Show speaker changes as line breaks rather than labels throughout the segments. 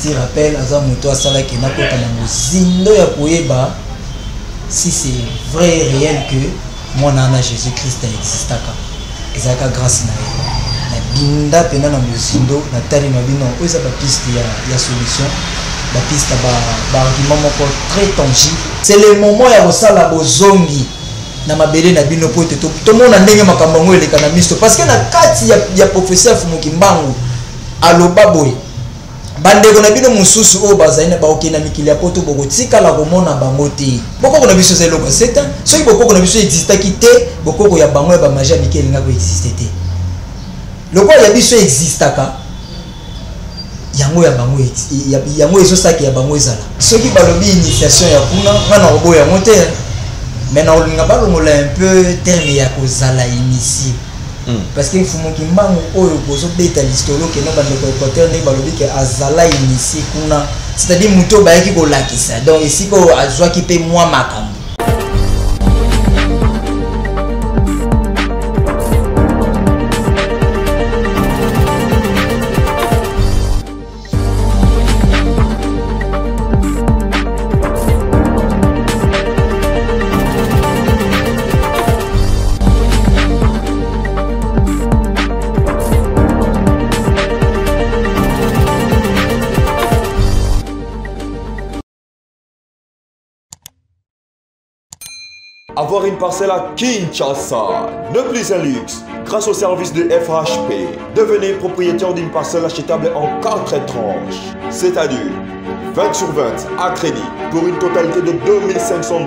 petit rappel aza moto asala ki nakota na mozindo ya koyeba si c'est vrai et réel que mwana na Jésus-Christ existaka ezaka grâce na ye na binda pena na mozindo na tali na bino oza ba piste ya solution ba piste ba argument moko très tangible. C'est le moment ya kosala bozongi na mabele na bino po te to mona ndenge makambo ngo eleka na misto parce que na kati ya professeur Fumuki Mbangu aloba boy bandeko na bino mususu o bazaina ba okena mikili ya poto boko tikala komona bango te boko na biso zelo seta soki boko na biso existaki te boko ya bango ya ba magia mikeli nga ko exister te loko ya biso existaka yango ya bango yango ezosaki ya bango ezala soki balobi initiation ya kuna ngana obo ya mote mais na olinga balongola un peu terme ya kozala initié parce que Fumuki Mbangu oyo bozo beta l'histoire que no bande ko Équateur ne balobi ke azala initié kuna c'est-à-dire muto ba yaki ko lakisa donc ici ko azwa ki pe moi makambo.
Avoir une parcelle à Kinshasa n'est plus un luxe. Grâce au service de FHP, devenez propriétaire d'une parcelle achetable en 4 tranches, c'est-à-dire 20 sur 20 à crédit pour une totalité de $2500.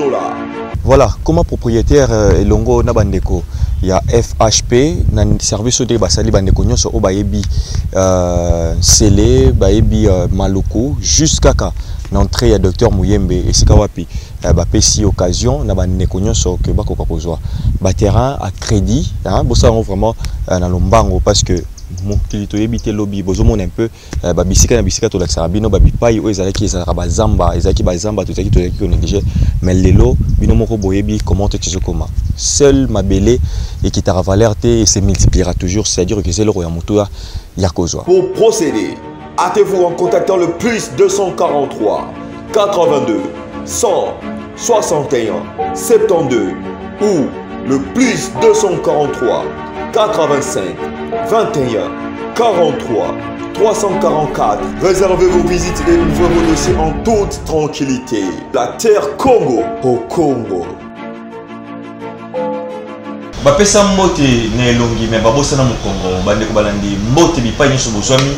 Voilà, comme propriétaire Elongo Nabandeko, il y a FHP, un service de Basali Bandeko Nyoso Obayebi Sele, Bayebi Maluku, jusqu'à l'entrée à Dr Mouyembe et Sikawapi. Bapesi occasion na bandeko nyonso que bakoka kozwa ba terrain à crédit bosa vraiment na lombango parce que mokili to yebite lobby bozomona un peu babisika na bisika to lakisa bino babipai o ezalaki ezalaka bazamba ezalaki bazamba to ezalaki ko négliger mais lelo bino moko boyebi comment te tizokoma seul mabele et qui t'a valeur te et se multipliera toujours, c'est-à-dire que c'est le royaume motoa ya kozwa.
Pour procéder, hâtez-vous en contactant le plus 243 82 161 72 ou le plus 243 85 21 43 344. Réservez vos visites et ouvrez vos dossiers en toute tranquillité. La terre Congo au Congo.
Bapesa mbote na elongi me babosa na mokongo bande ko balandi mbote bipai nyoso bozwami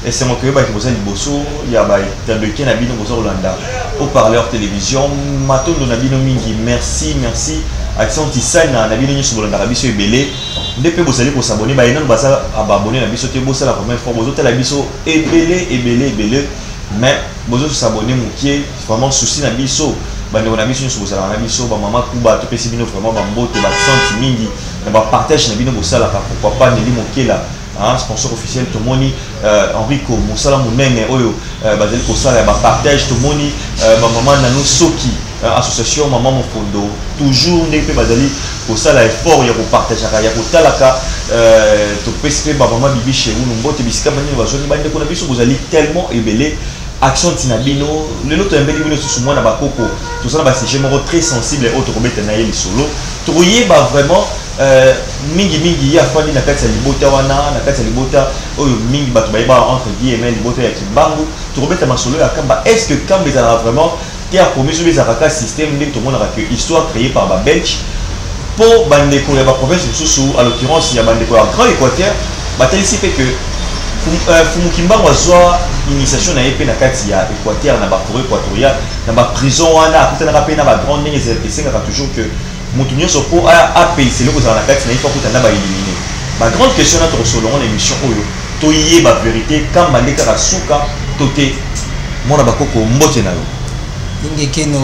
et c'est moi que ba ki bosa liboso ya ba tandeki na bino bosa Rolanda au parleur télévision matondo na bino mingi merci accent tisana na bino nyoso Rolanda biso ebele ndepe bosali ko s'abonner ba ina basa abonner na biso te bosa la première fois bozo tala biso ebele mais bozo s'abonner mukie vraiment souci na biso bande on a biso nyoso bosala na biso ba mama kuba to pesi bino vraiment ba mbote ba senti mingi na ba partage na bino bosala ka pourquoi pas neli mokela sponsor officiel to moni Enrico Mosala Munene oyo bazali ko sala ba partage to moni ba mama na no soki association maman mofondo toujours ndepe bazali ko sala effort ya ko partage ya ko talaka to pesi ba mama bibi chez nous mbote bisika bani bazoni bande ko na biso bozali tellement ebele action tinabino le lot embeli bino sous moi na bakoko tout ça na ba sujet moko très sensible et autre robeta na yeli solo troyer ba vraiment mingi ya fani na kati ya libota wana na kati ya libota oyo mingi bato bayeba entre guillemets libota ya kimbangu to robeta masolo ya kamba est-ce que kamba ezala vraiment terre promise ou ezaka système ndenge to mona que histoire créée par ba Belge pour bandeko ya ba province sous à l'occurrence il y a bandeko ya Grand Équateur batelisi fait que Fumuki Mbangu azwa initiation na épée na kati ya Équateur na ba forêt équatoriale na ba prison wana akutana ka pe na ba grande ligne ezengaka toujours que mutu nyonso po apesi c'est le ko za na kati na ifa kutana ba éliminer ba grande question na to solo on émission oyo to yeba vérité kamba ndeka ka suka tote mona bakoko mbote na yo
yengekeno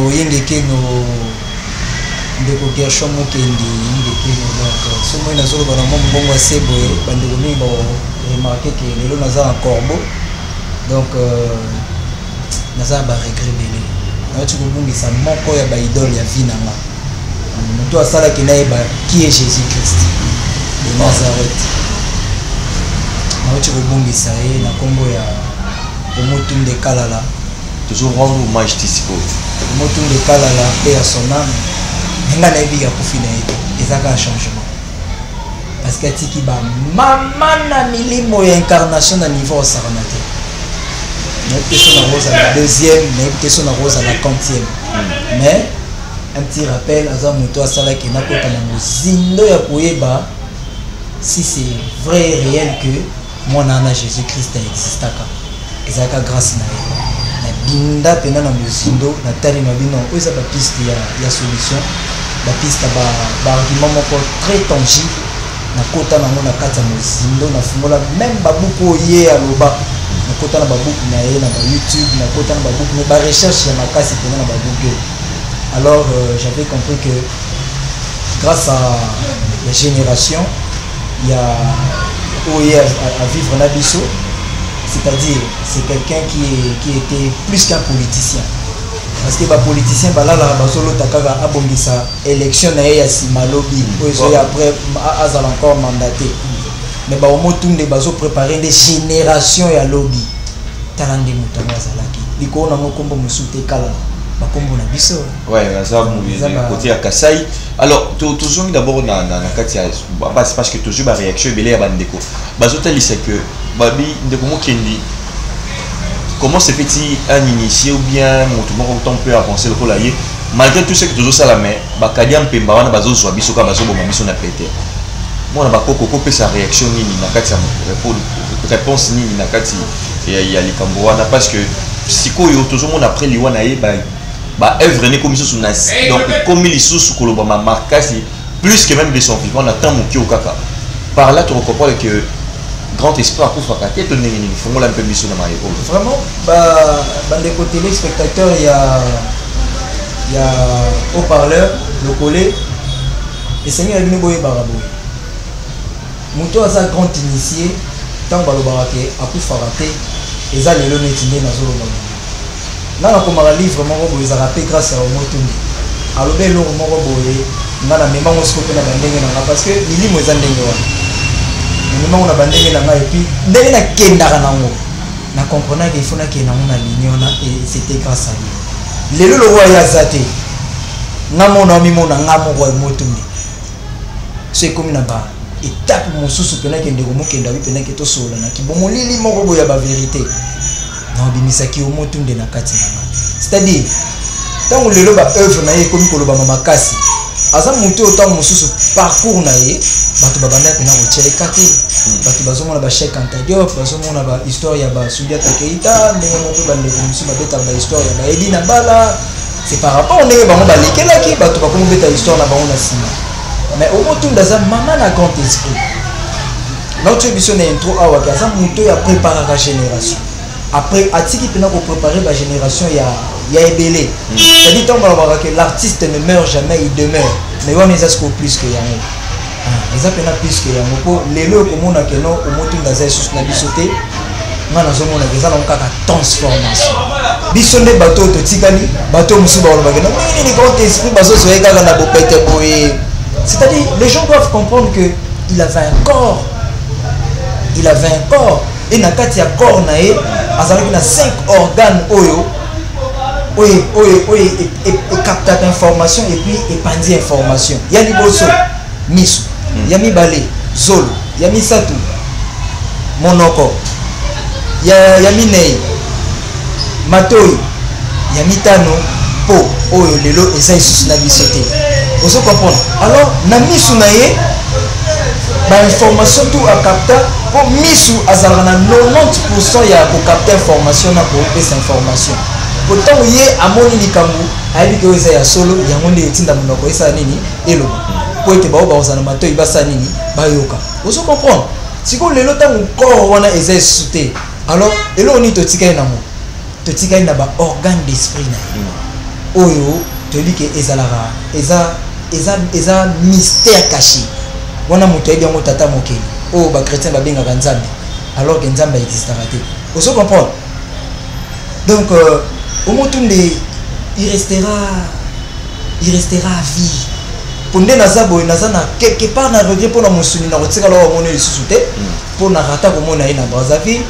ndeko Gershon Mokendi yengekeno donc somo ina solo bana mbongo wa sebo bandeko mingi ba remarqué que lelo naza un corbeau donc naza ba regret belé na tu kobungisa moko ya ba idole ya vie nanga moto asala ki naeba qui est Jésus-Christ de Nazareth na tu kobungisa na kombo ya Omotunde Kalala.
Toujours rendre hommage Tisipo.
Omotunde Kalala, paix à son âme. Nga na ebi ya kufina yetu. Ezaka un changement. Parce que tiki ba maman na milimo ya incarnation na niveau au saranate. Mais question na rose à la deuxième, mais question na rose à la 40e. Mais un petit rappel, Azam Muto Asala qui n'a pas de mozindo ya koyeba si c'est vrai et réel que moi nana Jésus-Christ existe aka. Ezaka grâce na ye. Na binda pena na mozindo na tali mabino oza ba piste ya solution. La piste ba argument moko très tangible. Na kota na mona kata mozindo na fungola même babuko ye aloba. Na kota na babuku na ye na ba YouTube na kota na babuku na ba recherche ya makasi pena na babuku. Alors j'avais compris que grâce à la génération, il y a OE à vivre Nabiso, c'est-à-dire c'est quelqu'un qui était plus qu'un politicien. Parce que les politiciens, là, basolo takaka abongisa élection na ya simalobi, après azal encore mandaté. Mais ba omotunde bazo préparer des générations ya lobby. Talande mutama zalaki. Liko na mokombo musute kala.
Ouais, côté à Kassai. Alors, toujours d'abord dans Katia, c'est parce que toujours la réaction est belle à Bandeko. Bazotel c'est que Babi Ndeko Kendi, comment se fait-il un initié ou bien mon temps peut avancer le colayer malgré tout ce que toujours ça la main, Bakadiam Pembawana Bazo soit bisoka Bazo Bomamiso na pété. Moi, on a beaucoup coupé sa réaction ni na Katia réponse ni na Katia et il y a les Cambouana parce que Siko yo toujours mon après Liwanae bah œuvre n'est comme sous nas donc comme il sous kolobama marquasi plus que même de son vivant on attend mon au kaka par là tu recomprends que grand espoir pour faire tête on n'est font la peu mission dans ma époque
vraiment bah des côtés téléspectateurs il y a haut-parleur le collet et Seigneur est venu boyer barabo muto a sa grand initié tant balobarake a pu farater et ça les lonetinde na zolo na na komara livre moko boye za rappel grâce à Omotunde alobe lo moko boye na na mema ngosiko pe na bandenge na parce que milimo eza ndenge wana mema ngona bandenge na ngai et puis ndenge na kendaka nango na comprendre qu'il faut na kena na lignona et c'était grâce à lui lelo lo roi ya zate na mona mimona ngamo roi Omotunde c'est comme na ba étape mosusu pena kende ko mokenda wi pena keto sola na kibomo lili moko boya ba vérité non bimisaki Omotunde na kati na c'est-à-dire tant lelo ba œuvre na ye komi koloba makasi aza mutu autant mosusu parcours na ye bato babanda pena ko tchele kate bato bazomona ba Cheikh Anta Diop bazomona ba histoire ya ba Sundiata Keita ndenge moko bande ko musu ba beta ba histoire ya ba Edina Bala c'est par rapport au ndenge bango ba lekelaki bato ba ko beta histoire na bango na sima mais Omotunde aza maman na grand esprit notre émission est intro awa aza mutu ya préparer la génération après atiki pena ko préparer la génération ya ebele c'est-à-dire tant que l'artiste ne meurt jamais il demeure mais on est à plus que yango les appena plus que yango po lelo ko mona que non Omotunde aza sous na bisoté ngana zomo na eza na kaka transformation bisonde bateau to tikali bateau musu ba ba non ni grand esprit bazo so eka na bo pete boye c'est-à-dire les gens doivent comprendre que il avait un corps et na kati ya corps na ye azalaki na 5 organes oyo et capte information et puis épandit information ya liboso miso ya mibale zolo ya misatu monoko ya minei matoi ya mitano po oyo lelo eza isusu na biso te ozo comprendre alors na misu na ye ba information tout à capter pour misu azalaka na 90% ya ko capter information na ko pesa information pourtant ye amoni likambu ayebi ke eza ya solo yango nde etinda monoko esa nini eloba po ete bao bazana matoi basa nini bayoka ozo comprendre siko lelo tango corps wana eza sute alors elo ni to tikai na mo to tikai na ba organe d'esprit na oyo to li ke ezalaka eza mystère caché wana moto ayebi yango tata mokeli oyo ba chrétien babengaka nzambe alors que nzambe existera te ozo comprendre donc Omotunde il restera à vie pour nde naza boye naza na quelque part na regret pour na musuni na kotika la mona lisusu te pour na rata ko mona ina Brazzaville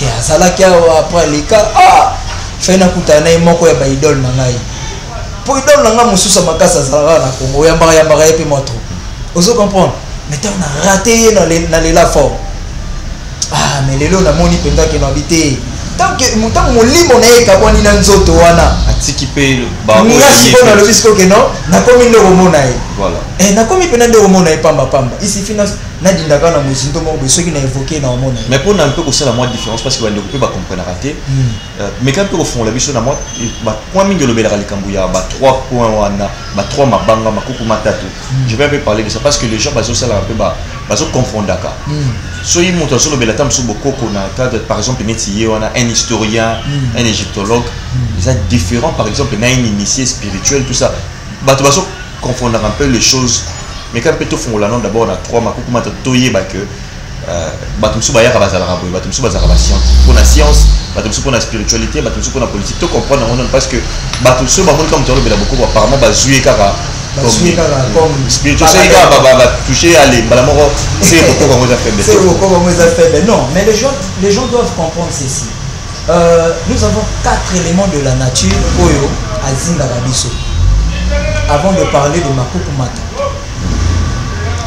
ke azalaki après les cas fait na kutana moko ya ba idole na ngai po idole na nga mususa makasa azalaka na Congo yambaka yepe moto ozo comprendre mais tu as raté dans les la fort mais lelo na moni penga ke no habité tant que mutam molimo na ye kaboni na nzoto wana
atiki pe ba
ngasi ko na le bisco ke no na komi ndeko mona ye
voilà
na komi pena ndeko mona ye pamba ici finance na dindaka na muzinto mo besoki na évoquer na mona
mais pour na un peu aussi la moi différence parce que ba ndeko pe ba comprendre raté mais quand peu au fond la biso na moi ba point mingi le belaka likambu ya ba 3 points wana ba 3 mabanga makuku matatu je vais un peu parler de ça parce que les gens bazo sala un peu ba bazo confondre daka so yi monto so le belata mso bokoko na cadre par exemple netiye wana un historien un égyptologue ils sont différents par exemple na un initié spirituel tout ça bato bazo confondre un peu les choses mais quand peut-être font la nom d'abord na 3 makuku matatu toye ba que batumsu bayaka bazalaka boye batumsu bazalaka ba science pour la science batumsu pour la spiritualité batumsu pour la politique to comprendre on parce que batumsu ba monka mutalo bela beaucoup apparemment bazué kaka comme spiritualité ba toucher aller balamoro c'est beaucoup comme ça fait
c'est beaucoup comme ça fait non mais les gens doivent comprendre ceci nous avons 4 éléments de la nature oyo azinga biso avant de parler de makuku mata.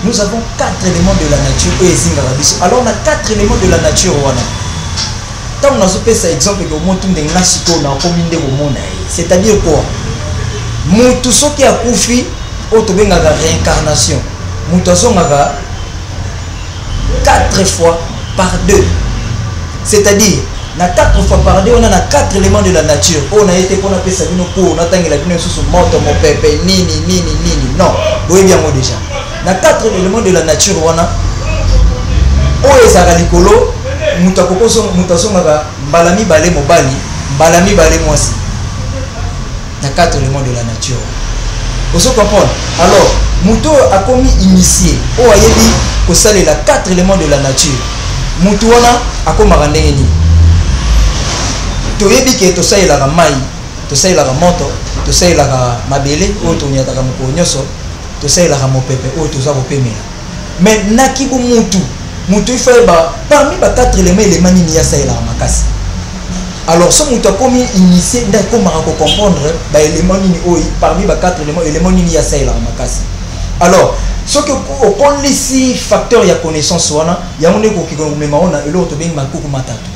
Nous avons 4 éléments de la nature et alors on a 4 éléments de la nature tant on a fait ça exemple que mon tour de nasiko na kominde ko mona c'est-à-dire quoi mutu soki akufi otobenga réincarnation mutu azonga 4 fois par 2 c'est-à-dire na 4 fois par 2 on a 4 éléments de la nature on a été qu'on appelle ça bino ko on a tangela bino sous moto mon pépé nini non boye bien moi déjà na 4 éléments de la nature wana o ezaka likolo mutasonga mbalami balé mobali mbalami balé mwasi na 4 éléments de la nature vous comprenez alors muto a commis initié o ayebi ko salela 4 éléments de la nature mutu wana akomaka ndenge ni toyebi ke to salela mai to salela moto to salela mabele o to nyataka moko nyoso to salela mopepe o to za kopemela mais nakibu mutu il faut parmi ba 4 éléments nini ya salela makasi alors ce mutu a commis initié nda ko mara ko comprendre ba éléments nini o parmi ba 4 éléments nini ya salela makasi alors ce que au polisi facteur ya connaissance wana ya mone ko kigomema ona elo to bengi makuku matatu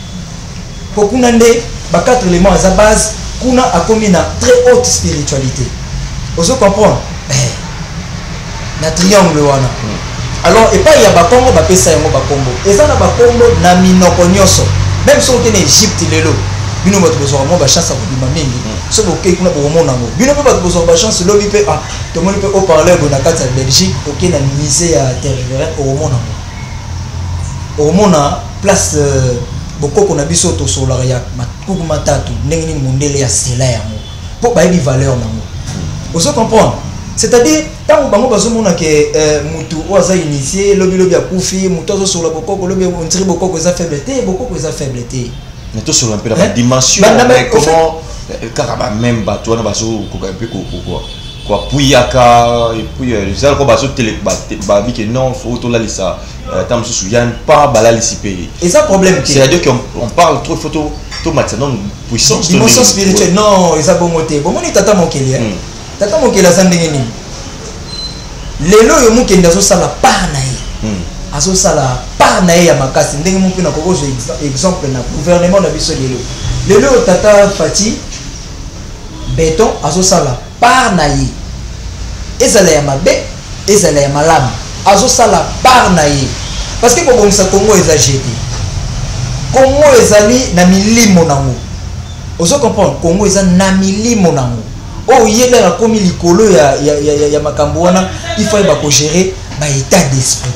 pour kuna nde ba 4 éléments à sa base kuna a commis na très haute spiritualité vous comprenez na triangle wana alors et pas il y a ba Congo ba pesa yango ba Congo eza na ba Congo na minoko nyoso même si on est en Égypte lelo bino bato besoin mo ba chance ko bima mingi so bo ke kuna bo mona ngo bino bato besoin ba chance lobi pe to moni pe au parler de na kati ya Belgique OK na musée ya terre au mona place bokoko na biso to solar ya makuku matatu ndenge ni mondele ya sela yango po ba yebi valeur nango vous comprenez c'est-à-dire tant bango bazomona ke mutu oza initié lobi akufi mutu azo sola bokoko lobi on tire bokoko za faiblité bokoko za faiblité
mais to sur un peu la dimension mais comment caraba même bato na baso ko un peu quoi puyaka et puis ça ko baso télé ba bi que non faut to la lisa tam se souvient pas bala lisipé
et ça problème
c'est-à-dire qu'on parle trop photo to maintenant puissance
dimension spirituelle non et ça bomoté bomoni tata mokeli tata mokeli azandenge nini lelo yo mokende azosala par na ye azosala par na ye ya makasi ndenge mope na kokozo exemple na gouvernement na biso lelo tata Fati Béton azosala par na ye ezala ya mabe ezala ya malamu azosala par na ye parce que kobongisa Congo eza jeté Congo ezali na milimo nango ozo comprendre Congo eza na milimo nango oh yele la komi likolo ya makambo wana il faut ba ko gérer ba état d'esprit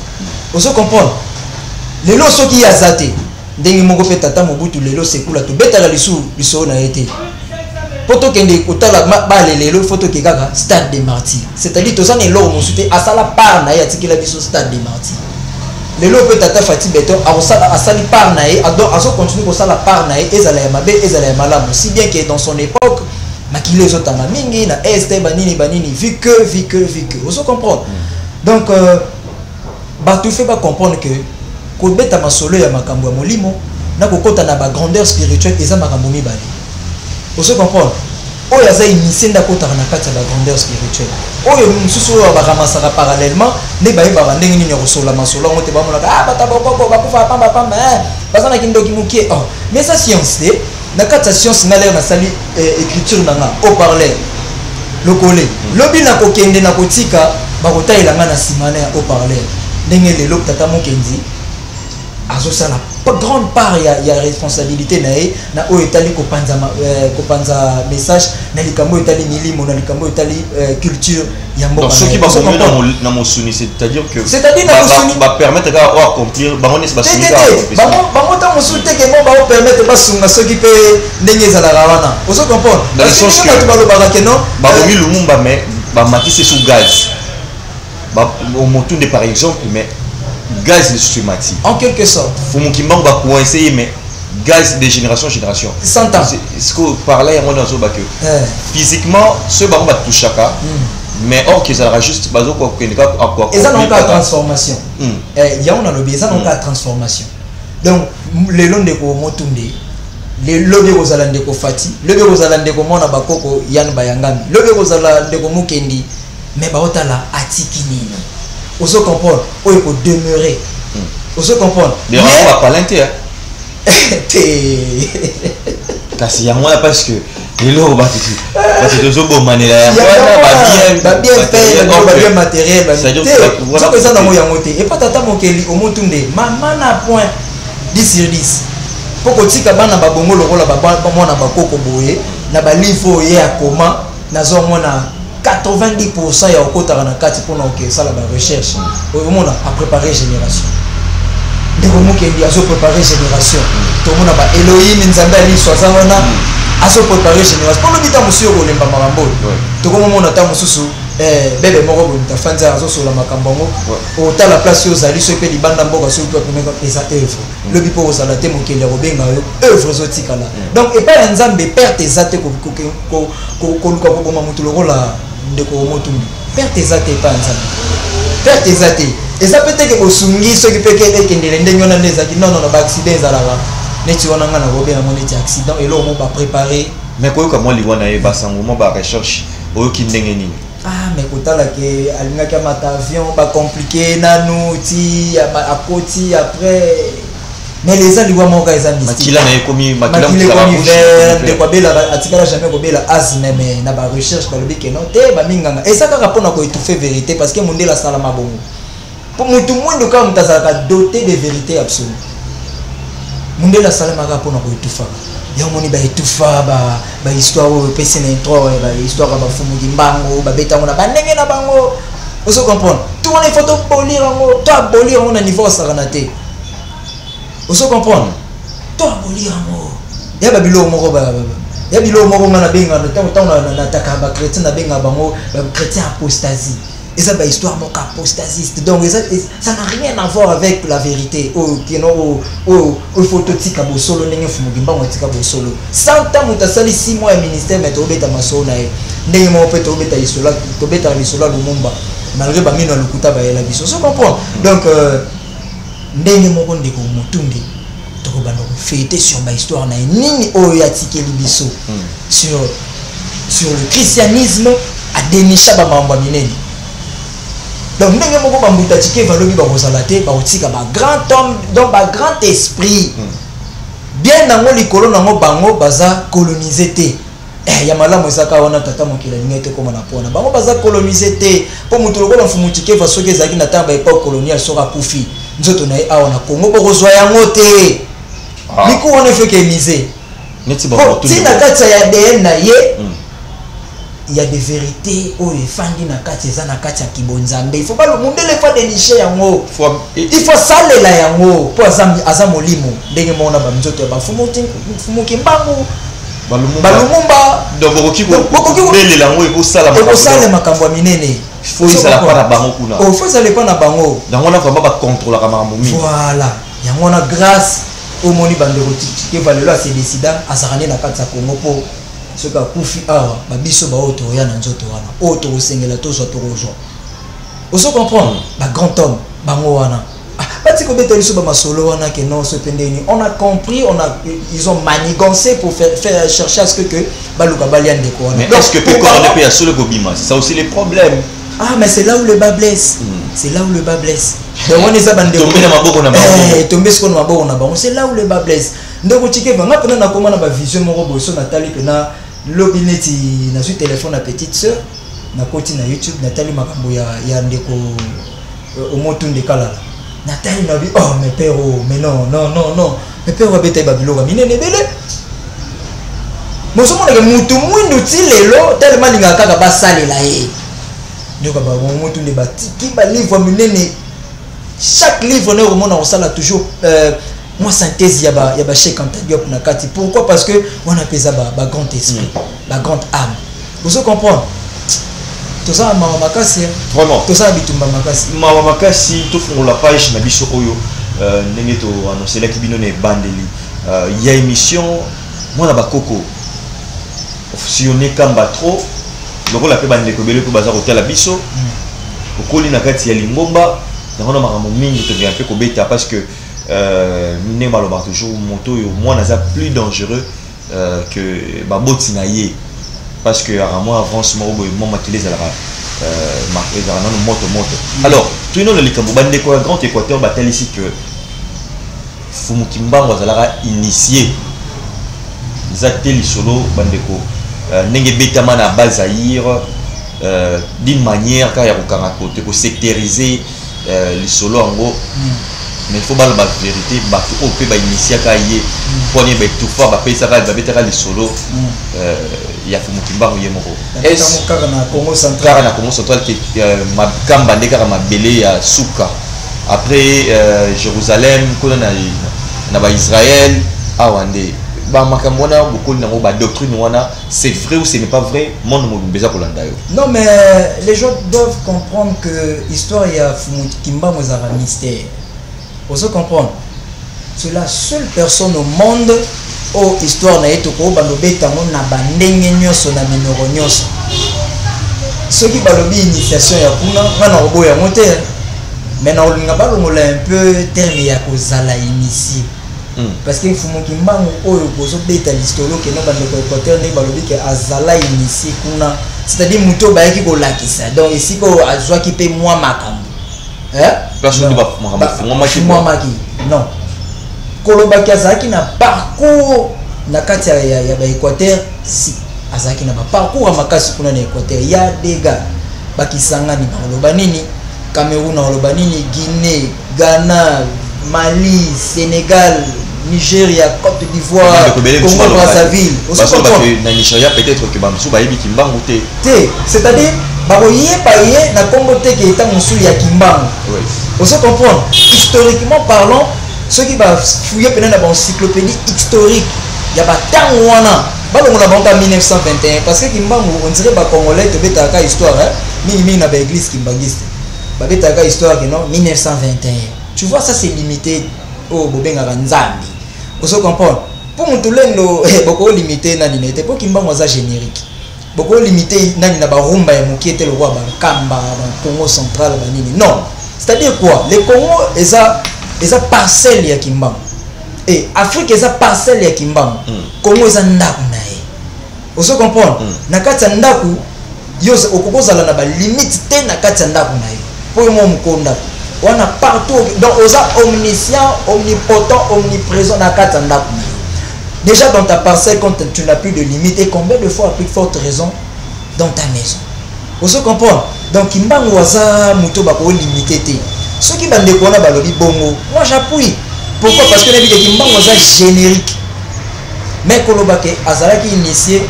ozo comprendre lelo soki ya zate ndenge moko pe tata Mobutu lelo sekula to betala liso na été poto kende kotala ba lelo photo ke kaka stade des martyrs c'est-à-dire to ça ne lo mosuté asala par na ya tikela biso stade des martyrs lelo pe tata Fati Béton asali par na ye azo continue ko sala par na ye ezala ya mabe ezala ya malamu si bien que dans son époque makile zotanga mingi na este banini vu que vous comprenez donc bah tu fais pas comprendre que ko beta masolo ya makambo ya molimo na kokota na ba grandeur spirituelle eza makambo mibale. Vous comprenez? Oyo aza initié ndakota na kati ya ba grandeur spirituelle. Oyo mususu oyo bakamasaka parallèlement ne bayeba ndenge nini kosola masolo ngote bamonaka bata boko bakufa pamba pamba bazana kindoki mukie. Mais ça science te na kati ya science ngale na sali écriture nanga au parler lokole lobi na kokende na kotika bakotayela nga na simana ya au parler ndenge lelo tata mokenzi azosala pas grande part il y a responsabilité na o etali kopanza message na likambo etali milimo na likambo etali culture ya mboka.
Donc ceux qui vont na mosuni, c'est-à-dire que va permettre à accomplir bango se basuni
ka bango ta mosuni te ke mo ba permettre basunga ceux qui peut ndenge za la wana. Vous comprenez?
Dans le sens que
ba lo baraka non
ba bomi lumumba mais ba matisse sous gaz. Ba au motunde par exemple mais gaz de sumati.
En quelque sorte.
Faut mon qui manque va coincer mais gaz de génération en génération.
100 ans.
Ce que parlait on dans que physiquement ce bango va toucher chaka mais or que ça sera juste bazo quoi que à quoi.
Et ça non pas transformation. Il y a on a le besoin non pas transformation. Donc les longs de ko motunde les lobe ko zalande ko fati lobe ko zalande ko mona bakoko yan bayangami lobe ko zalande ko mukendi mais ba otala atiki nini. Vous comprenez? Il faut demeurer. Vous comprenez?
Mais on va pas l'intérêt. Kasi ya moi parce que les lots parce que toujours bon manela
ba bien fait ba bien matériel ba ça que ça na mo yango te et pas tata mokeli au motunde maman na point 10 sur 10 poko tika bana ba bongo lokola ba mona ba koko boye na ba livre ye akoma nazo mona 90% ya okota na kati pona ok ça la recherche au monde a préparé génération de comment qu'il a préparé génération tout le monde a Elohim nzambe ali swazana a préparé génération pour le bita monsieur olemba marambo tout le monde a mususu bebe moko bonita fanza azo sola makambango au ta la place aux ali so pe libanda mboka so to premier esa œuvre le bipo aux ala te mokeli robenga œuvre zotika là donc et pas nzambe perte ezate ko luka ko boma mutu lokola ndeko motumbi perte ezate pas nzambe perte ezate et ça peut être que bosungi ceux qui peut que kendele ndenge na ndeza ki non ba accident ezalaka neti wana nga na robe na moneti accident et là on va préparer
mais quoi comme moi liwana e basango mo ba recherche oyo ki ndenge nini
mais kotala ke alingaka mata avion ba compliqué nanu ti akoti après mais les gens liwa moka eza mystique
makila na ekomi makila
de kwa bela atikala jamais ko bela asme mais na ba recherche ba lobi ke non te ba minganga et ça ka rapona ko étouffer vérité parce que mondela salama bongo pour mutu mwendo ka mutazaka doté de vérité absolue mondela salama ka pona ko étouffer ya moni ba étouffa ba histoire o pese na intro ba histoire ba fumu dimbango ba betango na bandenge na bango vous comprenez tout on est photo polir ngo to abolir on a niveau saranate. Vous comprenez? Toi, boliramo. Ya babilo moko ba. Ya bilo moko ngana benga na takaba chrétien na benga bango chrétien apostasie. Et ça ba histoire moko apostasiste. Donc ça n'a rien à voir avec la vérité. Photo tika bo solo ndenge fumugimba ngo tika bo solo. 100 ans mutasali 6 mois ya ministère mais to beta maso na e. Ndenge mo pe to beta isola to beta isola lumumba. Malgré ba mino lukuta ba ela biso. Vous comprenez? Donc ndenge moko ndeko motunde to bando fêter sur ma histoire na nini oyo atikeli biso sur le christianisme a déniché ba mambo minene. Donc ndenge moko bambuta tike valobi ba kozala te ba otika ba grand homme donc ba grand esprit bien nango likolo nango bango baza coloniser te ya malamu ezaka wana tata mokila ngete koma na pona bango baza coloniser te po mutu lokola mfumu tike va soki ezaki na tamba époque coloniale soka kufi nzoto na awa na Congo bokozwa yango te liku wana fait que misé
neti ba motu
ti na kati ya ADN na ye il y a des vérités o efandi na kati eza na kati ya kibonzambe il faut pas le monde le pas dénicher yango il faut salela yango po azam molimo ndenge mona ba nzoto ba fumu kimbangu balumumba
donc bokoki belela yango
ekosala makambo minene
faut ça la pas na bango kuna
faut ça le pas na bango
donc on a vraiment ba contrôler makambo mingi
voilà yango na grâce au moni bandeko tike valelo se décida asarane na kati ya Congo po soka kufi awa ba biso ba oto ya na nzoto wana oto osengela to so to rojo oso comprendre ba grand homme bango wana On a compris, ils ont manigancé pour faire chercher à ce que Baluka Balian de quoi.
Mais est-ce que Pécor ne peut sur le Gobima? C'est ça aussi les problèmes.
Ah, mais c'est là où le bas blesse. C'est là où le bas blesse. C'est là où le bas blesse. Donc, tu sais, on a une vision de Nathalie, l'obineti, na su téléphone à petite sœur, na koti na YouTube, Nathalie Makambo ya ndeko au motunde kala. Nathalie n'a dit, oh, mais père, mais non. Mais père, on va bêter Babylone, mais n'est belé. Moi, je me dis que Moutou Mouindou Tilelo, tellement il y a un bassal là. Donc, on motunde bati, qui va livre, chaque livre, on a toujours. Moi, synthèse, il y a chez Kantadiop Nakati. Pourquoi? Parce que on appelle ça un grand esprit, la grande âme. Vous comprenez? Tout ça, Mamakasi.
Vraiment.
Tout ça, Bitumba Makasi.
Mamakasi, tout pour la page, Nabiso Oyo, Nengeto, annoncé là qui binone Bandeli. Il y a émission, moi, la Bakoko. Si on est Kamba trop, le rôle la paix Bandeli Kobele pour Bazar Hotel Abiso. Au Koli Nakati, il y a Lingomba. Dans le Maramou Mingi, tu viens un peu Kobeta parce que. Mine Malobar toujours moto et au moins n'a plus dangereux que Baboti naïe parce que à moi avance moi maquillé à la marqué dans la moto. Alors tout le monde le cambo bande quoi grand équateur battle ici que Fumukimba Wazala initié ils actent solo bandeko n'enge betama na Bazaïr d'une manière car il y a aucun côté pour sectoriser les solos en gros. Mais il faut pas la vérité, on peut initier à y pour y tout fort, après ça va les solos. Il y a Fumukimba ou Yemoro.
Est-ce que na Congo
central qui ma Kamba ndeka ma belé à Souka. Après Jérusalem, qu'on a na Israël, Awande. Ba makambona beaucoup na ba doctrine wana, c'est vrai ou ce n'est pas vrai, monde mo beza kolanda yo.
Non mais les gens doivent comprendre que l'histoire il y a Fumukimba mozara mystère. Vous comprendre, c'est la seule personne au monde où l'histoire n'a été au Balobeta na bandenge nyoso na minoro nyoso. Ceux qui balobi initiation ya kuna wana obo ya monter. Mais na olinga balongola un peu terme ya kozala initié. Parce que Fumukimba oyo bozo beta l'histoire que no bandeko Équateur ne balobi que azala initié kuna. C'est-à-dire muto ba yaki ko lakisa. Donc ici ko azwa ki pe moi makambo.
Personne ne va
non. Kolobaki azaki na parcours na kati ya ba Équateur si azaki na ba parcours amakasi kuna na Équateur ya des gars bakisangani ba nini Cameroun na nini Guinée, Ghana, Mali, Sénégal, Nigeria, Côte d'Ivoire, Congo Brazzaville.
Na Nigeria peut-être que Bamsou ba yebi kimbangu te.
C'est-à-dire baroye paye na Congo te qui est musu ya kimbangu. Vous comprenez? Historiquement parlant, ceux qui va fouiller pendant la encyclopédie historique, il y a pas tant wana. Ba on a en 1921 parce que kimbangu on dirait ba congolais te betaka histoire mingi na ba église kimbangiste. Ba betaka histoire que non 1921. Tu vois ça c'est limité au bobenga nzambi. Vous comprenez? Pour mutulendo beaucoup limité na ninete pour kimbangu za générique. Beaucoup limité nani na ba rumba ya mukiete le roi ba Kamba Congo central ba nini. Non. C'est-à-dire quoi? Le Congo est parcelle ya Kimbangu. Et Afrique est parcelle ya Kimbangu. Congo est ndaku na ye. Vous comprenez? Na kati ndaku yo okokozala na ba limite te na kati ndaku na ye. Pour moi mukonda. On a partout donc oza omniscient, omnipotent, omniprésent na kati ndaku na ye. Déjà dans ta parcelle quand tu n'as plus de limite et combien de fois à plus forte raison dans ta maison. Vous comprenez? Donc Kimbangu waza muto bako limité té. Ceux qui bande kona balobi bongo, moi j'appuie. Pourquoi? Parce que les Kimbangu waza générique. Mais kolobake azalaki initié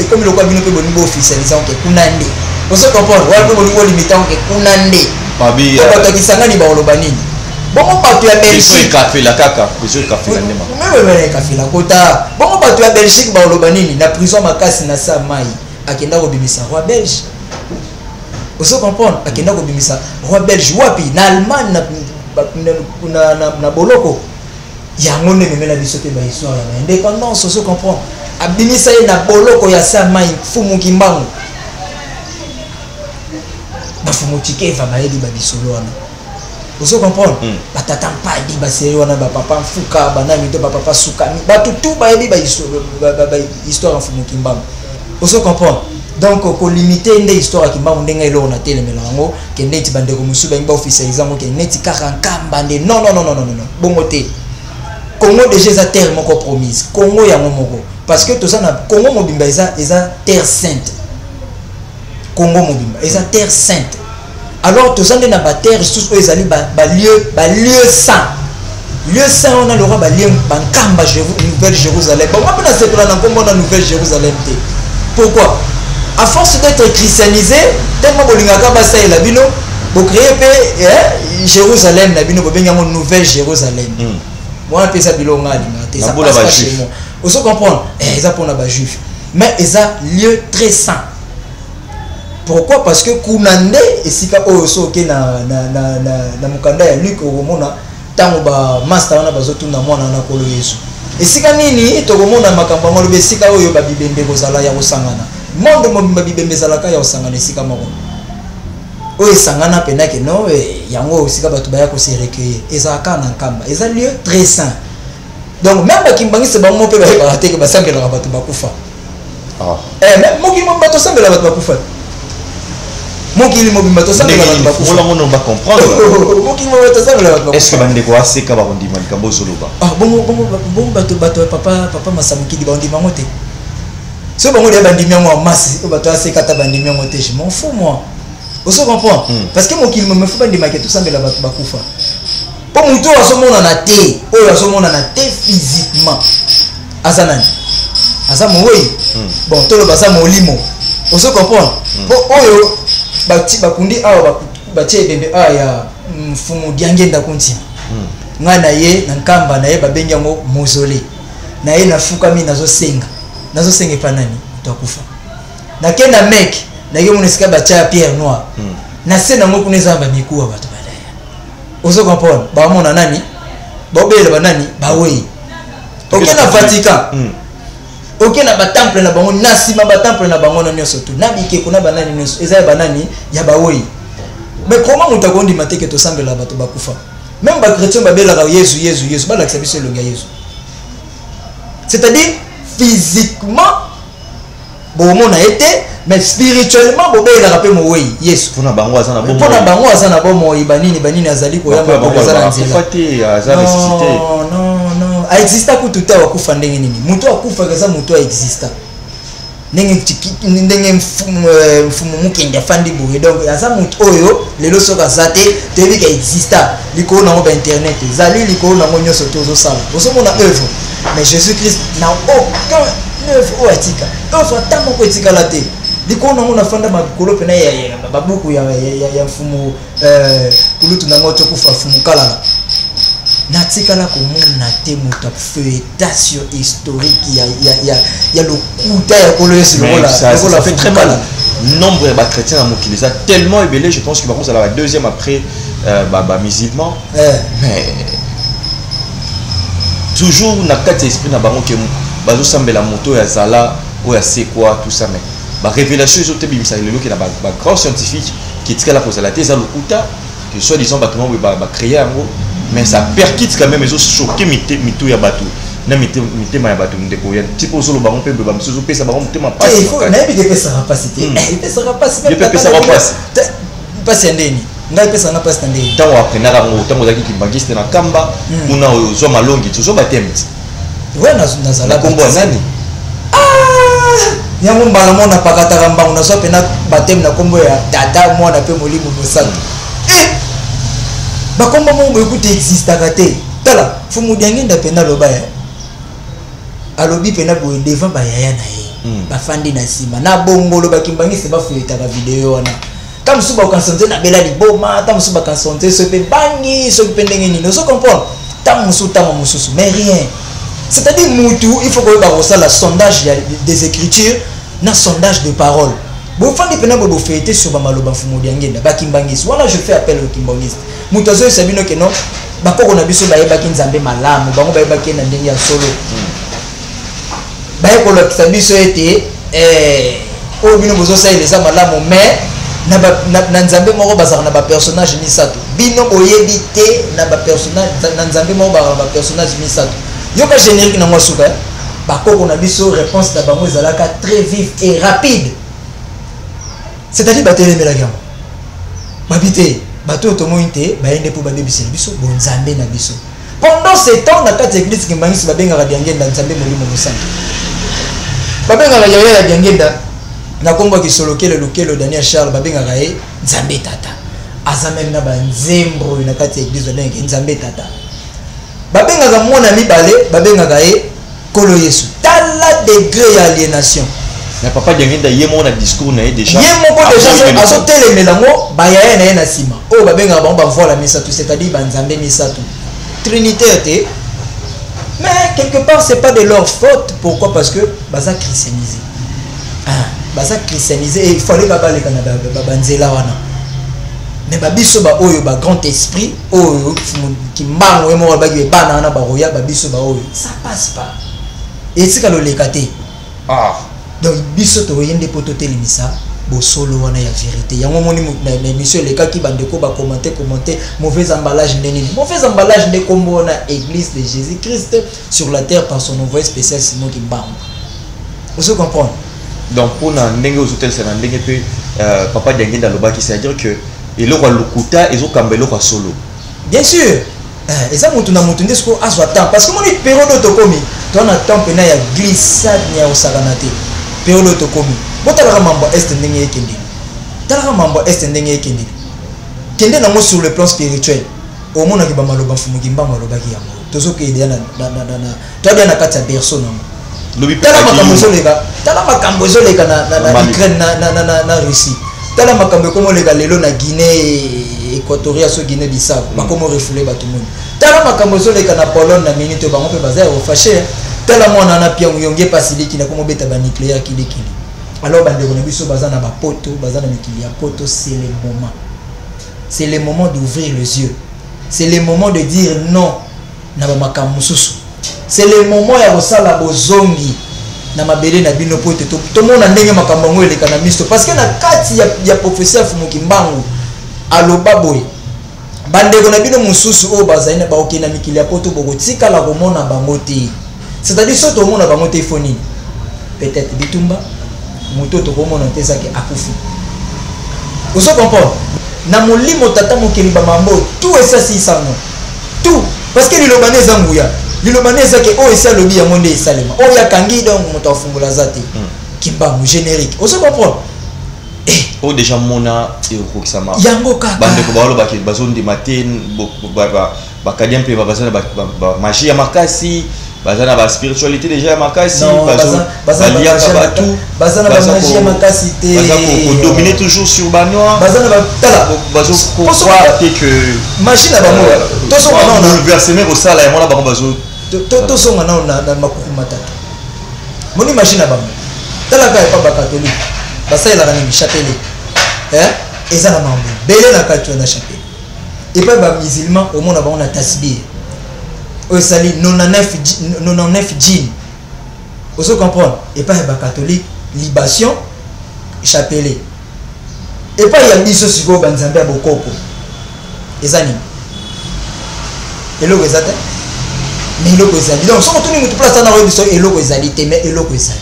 comme le quoi bino pe bonibo officialisant que kunande. Vous comprenez? Wa pe bonibo limitant que kunande.
Babi
ba kisangani ba oloba nini? Bongo bato ya Belgique
café la kaka, besoin café la nema.
Mais café la kota. Bongo bato ya Belgique ba oloba nini? Na prison makasi na sa mai. Akenda ko bimisa roi belge. Vous comprenez? Akenda ko bimisa roi belge wapi na Allemagne na boloko. Yango ne memela biso pe ba histoire ya indépendance, vous comprenez? Abimisa na boloko ya sa mai Fumukimbangu. Ba Fumutike va ba yedi ba bisolo wana. Vous comprenez? Batata mpadi basé wana ba papa mfuka bana mito ba papa sukami batu tout ba yebi ba histoire en fumu kimbam. Vous comprenez? Donc ko limiter ndé histoire kimbam ndenga elo na telemela ngo ke neti bande ko musuba ngba officialiser ngo ke neti karankamba ndé non. Bongo te. Congo déjà za terre moko promise. Congo ya moko parce que tout ça na Congo mobimba eza terre sainte. Congo mobimba eza terre sainte. Alors tout ça na ba terre tous eux ezali ba lieu saint. Lieu saint on a le roi ba lieu bankamba Nouvelle Jérusalem. Bon on peut na sepela na Congo na Nouvelle Jérusalem te. Pourquoi? À force d'être christianisé, tellement bolingaka ba ça la bino, bo créer pe Jérusalem na bino bo benga Nouvelle Jérusalem. Moi on peut ça bilo nga linga ça passe pas chez moi. Vous comprenez? Ça pour na ba juif. Mais ça lieu très saint. Pourquoi? Parce que kunande esika oyo soke na mukanda ya Luc okomona tango ba master wana bazotuna mwana na kolo Yesu. Esika nini tokomona makambo ngolo besika oyo ba bibembe kozala ya kosangana. Monde mobimba bibembe zalaka ya kosangana esika moko. Oyo sangana penake no yango esika batu baya ko se recueillir. Ezaka na nkamba. Eza lieu très saint. Donc même ba kimbangise ba mo pe ba raté ke ba sambela batu bakufa. Même mo ki mo bato sambela batu bakufa. Mon qui est mobile, ça ne va pas
comprendre. Est-ce que bande quoi c'est ka barondi malika bozoloba?
Bon papa masamuki di bandi mangote. Ce bon les bandi miango masse, bato c'est kata bandi miango te, je m'en fous moi. Vous comprenez? Parce que mon qui me fait bandi maketo ça la bato bakufa. Pour muto asomona na te, oyo asomona na te physiquement. Azanani. Azamoyi. Bon, tolo basa molimo. Vous comprenez? Oyo bakundi awa batie bembe aya mfumu diangenda kunti nga na ye na nkamba na ye babengi yango mausolée na ye nafukami nazosenga pa nani takufa na kenda mek na ye munesika batia pierre noire na se nango kuneza ba mikuwa bato balaya ozo comprendre ba mona nani bobele banani bawei okena Vatican OK na ba temple na bango nasima ba temple na bango na nyoso tu nabike kuna banani nyoso eza banani ya bawoi. Mais comment mutakondi mateke to sambela bato bakufa? Même ba chrétien ba bela Yesu ba l'accepter sur le gars Yesu. C'est-à-dire physiquement bon mon a été mais spirituellement bo bela rapé mo wei Yesu.
Pona bango azana bon.
Pona bango azana bon mo banini azali ko yamba ko azana nzela.
Fati azana ressuscité.
Non. A exista ku tuta wa kufa ndenge nini? Mutu akufa kaza mutu exista. Ndenge mfumu mukende fandi boye donc aza mutu oyo lelo soka zate tebi ka exista liko na ba internet zali liko na nyoso tozo sala. Osomona œuvre. Mais Jésus-Christ n'a aucun œuvre o atika. Œuvre tamo ko etika la te. Liko na ngona fanda makolo pena ya babuku ya mfumu kulutu na ngoto kufa fumu kala. Natikala komona te muta feuilletation historique ya le kuta ya kolosi lola
ça fait très mal. Nombre de chrétiens à Mokilisa tellement ébélé, je pense que par contre ça va la deuxième après musulman. Mais toujours na kati esprit na bango ke bazo sambela moto ya zala ou ya c'est quoi tout ça mais ba révélation zo te bimisa lelo ke na ba grand scientifique qui tikala ko zala te za le kuta que soit disant ba créer ngo mais ça percute quand même, ils ont choqué mitou ya batou. Na mité ma batou ndeko ya tipo solo ba on peut ba msuzu pesa ba on tema passe.
Il faut na bi pesa rapacité. Il pesa rapacité.
Il pesa rapacité.
Passe ndeni. Ngai pesa na passe ndeni.
Tango après na rango tango zaki kimbangiste na kamba kuna zo malongi tuzo batemti.
Ouais na zala
kombo nani?
Yango mbala mona pakata kamba una so pena batem na kombo ya tata mwana pe molimo mosatu. Bakomba mongo écoute existe akate tala fumu diangenda pena lobaya alobi pena bo devant ba yaya na ye bafandi na sima na bongolo bakimbangise bafuita ka video wana comme suba kansonte na bela liboma comme suba kansonte so pe bangi so pe ndenge nini so comprendre tamo mususu mais rien c'est-à-dire mutu il faut que ba la sondage des écritures na sondage de parole bo fandi pena bo feuilleter sur ba maloba fumu diangenda bakimbangise wana je fais appel au kimbangiste mutazo sabino ke no bakoko na biso bayebaki nzambe malamu bango bayebaki na ndenge ya solo bayeko la sabiso ete o bino bozo sa ilesa malamu mais na nzambe moko bazaka na ba personnage misato bino boyebi te na ba personnage na nzambe moko bazaka ba personnage misato yo ka générique na mwasuka bakoko na biso réponse na bango ezalaka très vive et rapide, c'est-à-dire batelemela yango babite bato tomointe bayende po babebisela biso bon nzambe na biso pendant ce temps na kati église kimbangisi babengaka biangenda nzambe molimo mosanta babengaka yaya biangenda na kombo kisolokele lokelo Daniel Charles babengaka ye nzambe tata aza même na banzembro na kati église ndenge nzambe tata babengaka mwana mibale babengaka ye kolo Yesu tala degré ya aliénation
na papa Diangenda yemo na discours na ye déjà
yemo ko déjà azo telemela ngo bayaya na ye na sima o babengaka bango bavola misato c'est-à-dire banzambe misato trinitaire te mais quelque part c'est pas de leur faute. Pourquoi? Parce que baza christianisé baza christianisé et il fallait babaleka na banzela wana mais babiso ba oyo ba grand esprit oyo kimbango emo ba ki bana na ba roya babiso ba oyo ça passe pas et c'est quand le lekate donc biso to yende poto telimisa bo solo wana ya vérité yango moni na émission leka ki bandeko ba commenter mauvais emballage ndeni mauvais emballage de kombo na église de Jésus-Christ sur la terre par son envoyé spécial Simon Kimbango. Vous comprenez?
Donc pour na ndenge aux hôtels c'est na ndenge pe papa Diangenda lobaki, c'est-à-dire que eloko lokuta ezokamba eloko solo.
Bien sûr. Et ça mutu na mutu ndesko aswa temps parce que moni période to komi to na temps pena ya glissade ya osaganate période to komi botala mambo est ndenge ekende tala mambo est ndenge ekende kende na mo sur le plan spirituel au mona ki ba maloba fumu kimbango lobaki yango tozoke ide na to dia na kati ya berceau na tala makambo ezoleka na Ukraine na Russie tala makambo komo leka lelo na Guinée Équatoriale so Guinée Bissau bakomo refoulé bato monde tala makambo ezoleka na Pologne na minute bango pe baza fâché tala mwana na pia yonge pasiliki na komo beta ba nucléaire kili alors bande ko na biso baza na ba poto baza na mikili ya poto. C'est le moment d'ouvrir les yeux, c'est le moment de dire non na ba makambo susu, c'est le moment ya kosala bozongi na mabele na bino pote to mona ndenge makambo ngo eleka na misto parce que na kati ya professeur Fumu Kimbangu aloba boy bandeko na bino mususu o bazaina ba okena mikili ya poto boko tika la komona bango te, c'est-à-dire soto mona bango te foni peut-être bitumba moto to komona te saki akufu. Vous comprenez? Na molimo tata mokeli ba mambo tout et ça si ça non tout parce que lilobane zanguya lilobane zake o esa lobi ya monde esalema o ya kangi donc moto afungula zate Kimbangu générique. Vous comprenez?
O déjà mona eko kisama
yango kaka
bande ko balo baki bazondi matin ba kadiem pe bazana ba magie ya makasi bazana ba spiritualité déjà ya makasi bazana tout
bazana ba magie ya makasi te
bazana dominer toujours sur banois
bazana ba tala
bazo ko croire que
machine ba mo to so na
bouleverser au sala ya mona ba bazo
to so na makuku matatu moni machine ba mo tala ka pa ba catholique basala na ni chapelet ezana mambo belé na kati na chapelet et pas ba musulman au monde ba on a tasbih o sali 99 djinn. Vous comprenez? Et pas ba catholique libation chapelet et pas ya biso siko banzambe ya bokoko ezani eloko ezata mais eloko ezali donc so tuni mutu place na biso eloko ezali te mais eloko ezali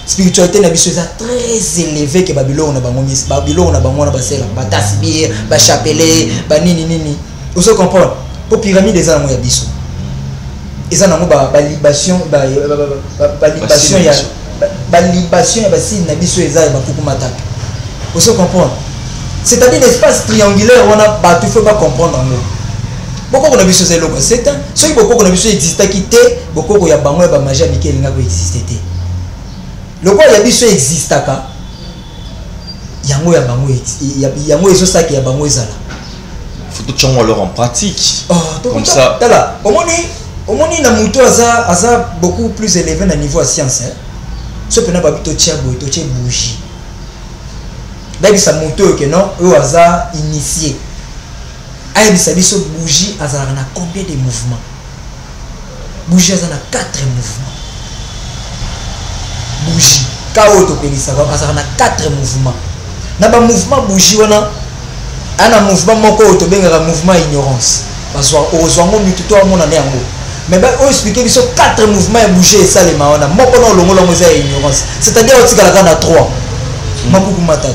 spiritualité na biso eza très élevé que babilo na bango mis babilo na bango na basela ba tasbih ba chapelet ba nini vous comprenez? Pour pyramide ezana mo ya biso ezana mo ba libation ba libation ya ba libation ya basine na biso eza ba kuku matatu. Vous comprenez? C'est-à-dire l'espace triangulaire on a battu faut pas comprendre en beaucoup on a biso c'est loko c'est un ceux qui beaucoup on a biso existe quitté beaucoup ya bango ba magie mikel nga ko exister té le quoi ya biso existaka yango ya bango yango ezo saki ya bango ezala
faut tout changer alors en pratique comme ça
tala omoni na muto aza beaucoup plus élevé na niveau à science ce pena ba bito tia boy to tia bougie baby sa muto que non o aza initié ay bisa biso bougie azala na combien de mouvements bougie azala na 4 mouvements bougie kao to pelisa azala na 4 mouvements na ba mouvement bougie wana ana mouvement moko to benga mouvement ignorance parce que ozwango mitu to amona na yango mais ba o expliquer biso 4 mouvements bouger ça les maona moko na longo longo za ignorance c'est-à-dire otikala kana 3 makuku matatu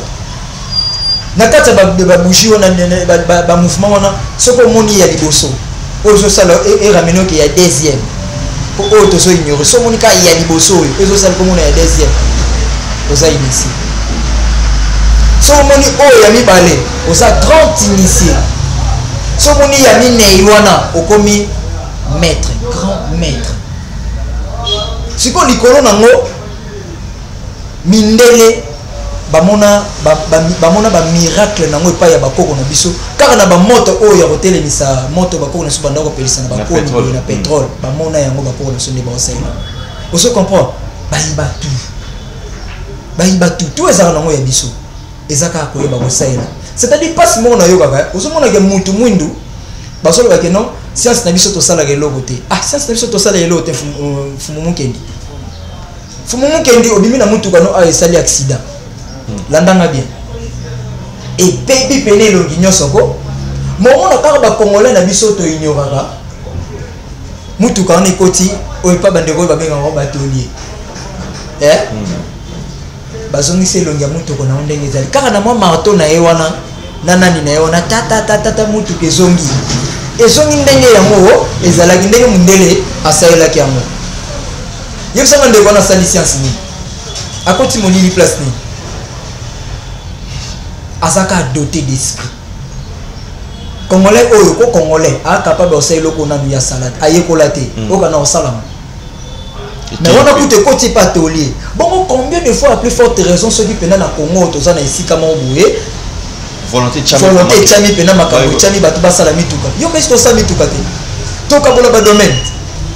na kata ba bougie wana ba mouvement wana soko moni ya liboso ozo sala et ramener que ya deuxième pour auto so ignorer so moni ka ya liboso ozo sala comme on ya deuxième oza initié so moni o ya mibale oza grand initié so moni ya minei wana okomi maître grand maître siko likolo nango mindele bamona ba miracle nango epai ya bakoko na biso kaka na bamoto oyo ya kotelemisa moto bakoko na biso banda kopelisa na bakolo na pétrole bamona yango bakoko na biso nde baosalela ozo comprendre bayiba tout ezaka nango ya biso ezaka koyeba kosalela c'est-à-dire pas moko na yo kaka ozomona ke mutu mwindu basoloba ke non science na biso tosalaka eloko te science na biso tosalaka eloko te fumu mukendi obimi na mutuka no esali accident landanga bien et baby pene elongi nyonso ko momona kaka bakongolais na biso to ignoraka mutuka wana ekoti oyo epa bandeko oyo babengaka batolier bazongisa elongi ya mutuka na ndenge ezali kaka na mwa marteau na ye wana na nani na ye wana tata mutuka ezongi ndenge yango ezalaki ndenge mundele asalelaki yango yebisanga ndeko wana asali science nini akoti monini place nini azaka doté d'esprit congolais oyo ko congolais capable osala eloko nanu ya salade ayekola te okana osalama mais on a coûté côté patolier bon combien de fois à plus forte raison ceux qui pena na Congo toza na esika mo boye volonté chami pena makambo chami bato basala mituka yo mais to sa mituka te to kabola ba domaine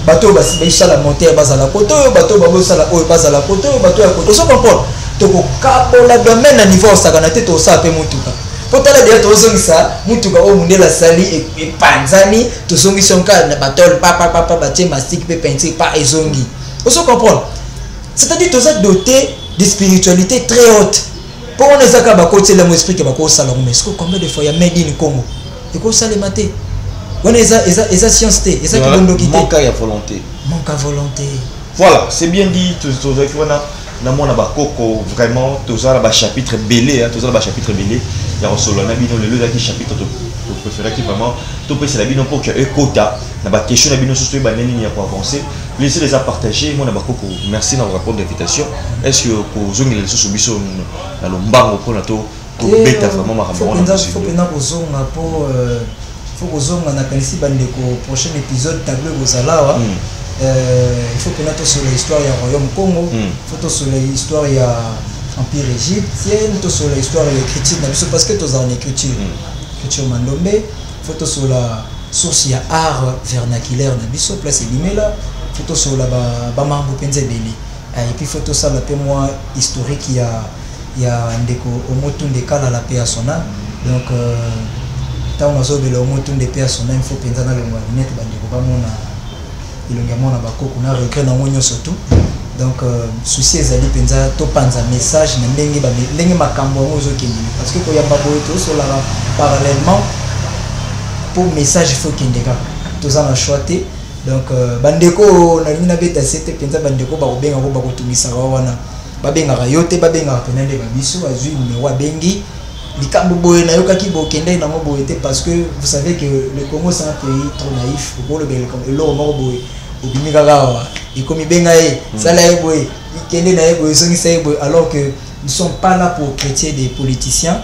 bato basi baisala monter bazala koto yo bato babosala oyo bazala koto yo bato ya koto so comprendre to ko kabola domaine na niveau osaka na te to sa pe mutuka potala dia to zongisa mutuka o mundela sali e panzani to zongisa nka na batol papa batie mastic pe peinture pas ezongi vous comprenez c'est-à-dire que tu es doté de spiritualité très haute pour on est à côté de l'esprit que bako salon mais combien de fois il y a made in Congo et quoi ça les maté on est ça science té et ça qui bon doquité
manque à volonté voilà c'est bien dit tout na mona bakoko vraiment tout ça là chapitre belé tout ça là chapitre belé il y a solo na bino le qui chapitre to préféré qui vraiment to peut c'est la bino pour que ekota na ba question na bino surtout ba nini ya pour avancer laissez les à partager mona bakoko merci na rapport d'invitation est-ce que ko zongi les sous biso na lombango pour na to beta vraiment ma rapport
on faut pena ko zonga pour faut ko zonga na kanisi bande ko prochain épisode tableau bozalawa il faut que nous sur l'histoire du royaume Congo, il faut sur l'histoire de l'empire égyptien, sur l'histoire de l'écriture, parce que tous en écriture, écriture mandombe, il faut sur la source de art vernaculaire, il place limela, il faut sur la bamambo penzebeli, et puis il faut sur la moi historique il y a ndeko omotun de kala la paix à son âme, donc tant on a sauvé le omotun de paix à son âme, il faut penser dans le net bandeko bamona ilongiamo na bakoko na regret na ngonyo surtout donc souci ezali penza to panza message na ndenge makambo ngozo kindi parce que ko yamba boye to sur la parallèlement pour message il faut kindeka to za na choité donc bandeko na mina beta c'était penza bandeko ba kobenga ko ba kotumisa wana babenga rayote babenga penande babiso azui numéro bengi likambo boye na yoka ki bokende na mo boye te parce que vous savez que le Congo c'est un pays trop naïf pour le bel comme le mo boye obimika gawa ikomi benga e sala e boye ikende na e boye songi sa e boye alors que nous sommes pas là pour chrétiens des politiciens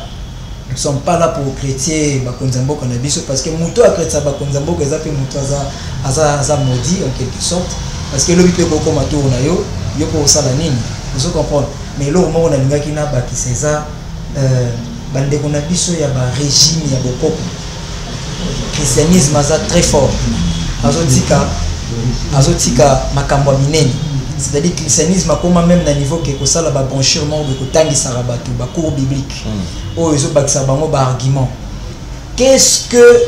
nous sommes pas là pour chrétiens bakonzambo kana biso parce que muto a chrétien bakonzambo ko ezape muto aza maudit en quelque sorte parce que lobi pe ko matour na yo ko sala nini vous comprenez mais lo mo na lingaki na ba ki César bandeko na biso ya ba régime ya bokoko christianisme aza très fort azotika makambo minene c'est-à-dire christianisme akoma même na niveau que kosala ba branchement de kotangisa rabatu ba cours biblique o ezo bakisa bango ba argument qu'est-ce que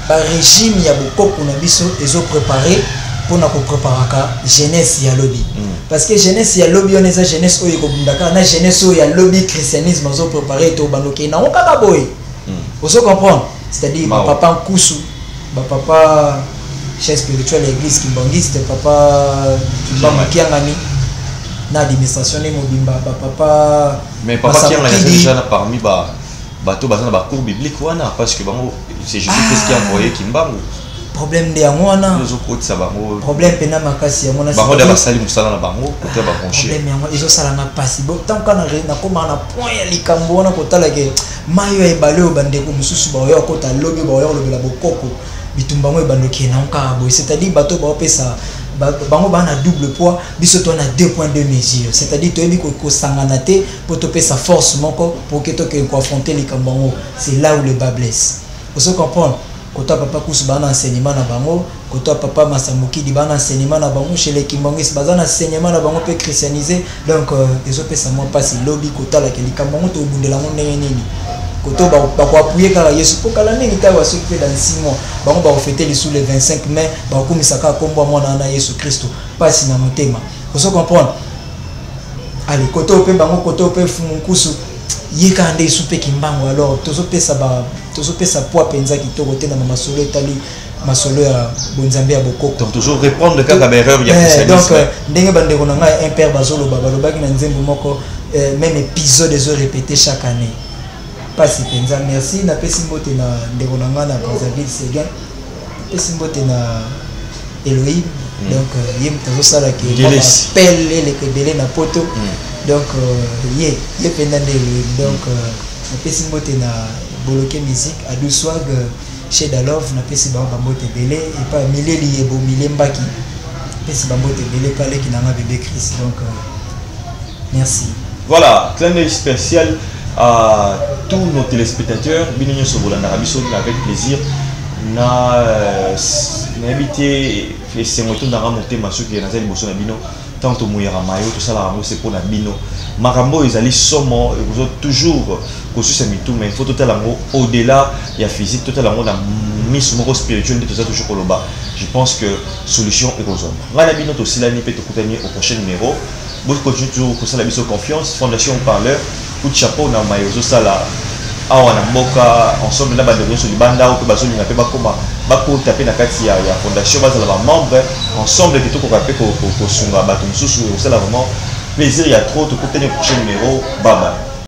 ba régime ya bokoko na biso ezo préparer pour nous préparer jeunesse ya lobby parce que jeunesse ya lobby on est jeunesse oyo ko bundaka na jeunesse oyo ya lobby christianisme ozo préparer to bandoke na on kaka boy vous comprendre c'est-à-dire papa Nkusu papa chef spirituel l'église kimbangiste papa Kiangani na administration ne mobimba papa
mais papa Kiangani déjà parmi bateau bazana ba cours biblique wana parce que bango c'est Jésus-Christ qui a envoyé Kimbangu
problème de yangoana problème pena makasi yangona
bango da basali musala na bango côté ba concher
problème yango izo sala na pasi bo tant kana na koma na point ya likambo wana kotala ke mayo e baleo bande ko mususu ba yo kota lobi ba yo lobela bokoko bitumba ngo bando ke na nka bo c'est-à-dire bateau ba pesa bango bana double poids biso to na 2 points de mesure c'est-à-dire to ebi ko sangana te pour to pesa force moko pour que to ke ko affronter likambo c'est là où le bas blesse vous comprenez Kota papa Kusu bana enseignement na bango, kota papa Masamuki di bana enseignement na bango chez les Kimbangis bazana enseignement na bango peut christianiser donc les autres ça moi pas si lobby kota la kelika bango to bundela ngo nini koto ba ko appuyer kala Yesu pour kala nini ta wa s'occuper dans 6 mois bango ba fêter les sous le 25 mai ba ko misaka kombo mwana na Yesu Kristo pas si na motema vous comprendre allez koto pe bango koto pe Kusu yeka ande soupe kimbango alors tozo pesa poids penza kitoko te na masolo etali masolo ya bonzambe ya bokoko
donc toujours répondre le cas d'erreur ya christianisme
donc ndenge bandeko na ngai un père bazolo balobaki na nzembo moko même épisode ezo répéter chaque année pas si penza merci na pesi mbote na ndeko na ngai na Brazzaville Séguin pesi mbote na Elohim donc yem tazo sala ke appel les kebele na poto donc ye pendant donc na pesi mbote na Boloké musique à Dousswag chez Dalov na pesi ba mbote belé et pas mileli yebo milembaki pesi ba mbote belé pas les qui na bébé Christ donc merci.
Voilà, clin d'œil spécial à tous nos téléspectateurs binyo sobolanda biso avec plaisir na invité c'est moi tout dans monter masuki na zali boso na bino tant to muyara mayo tout ça là c'est pour na bino makambo ezali somo vous toujours kosusa mitu mais il faut total yango au-delà ya physique total yango na mise moko spirituel tout ça toujours koloba je pense que solution est aux hommes ngana bino to silani pe to kutani au prochain numéro vous continuez toujours ko sala biso confiance fondation parleur coup de chapeau na mayo ça là awa na mboka ensemble na bande nyonso libanda ou bazoli na pe bakoma bakota pe na kati ya fondation bazala ba membre ensemble que tokoka pe ko sunga bato mususu ça là vraiment plaisir il y a trop to kutani au prochain numéro bye bye.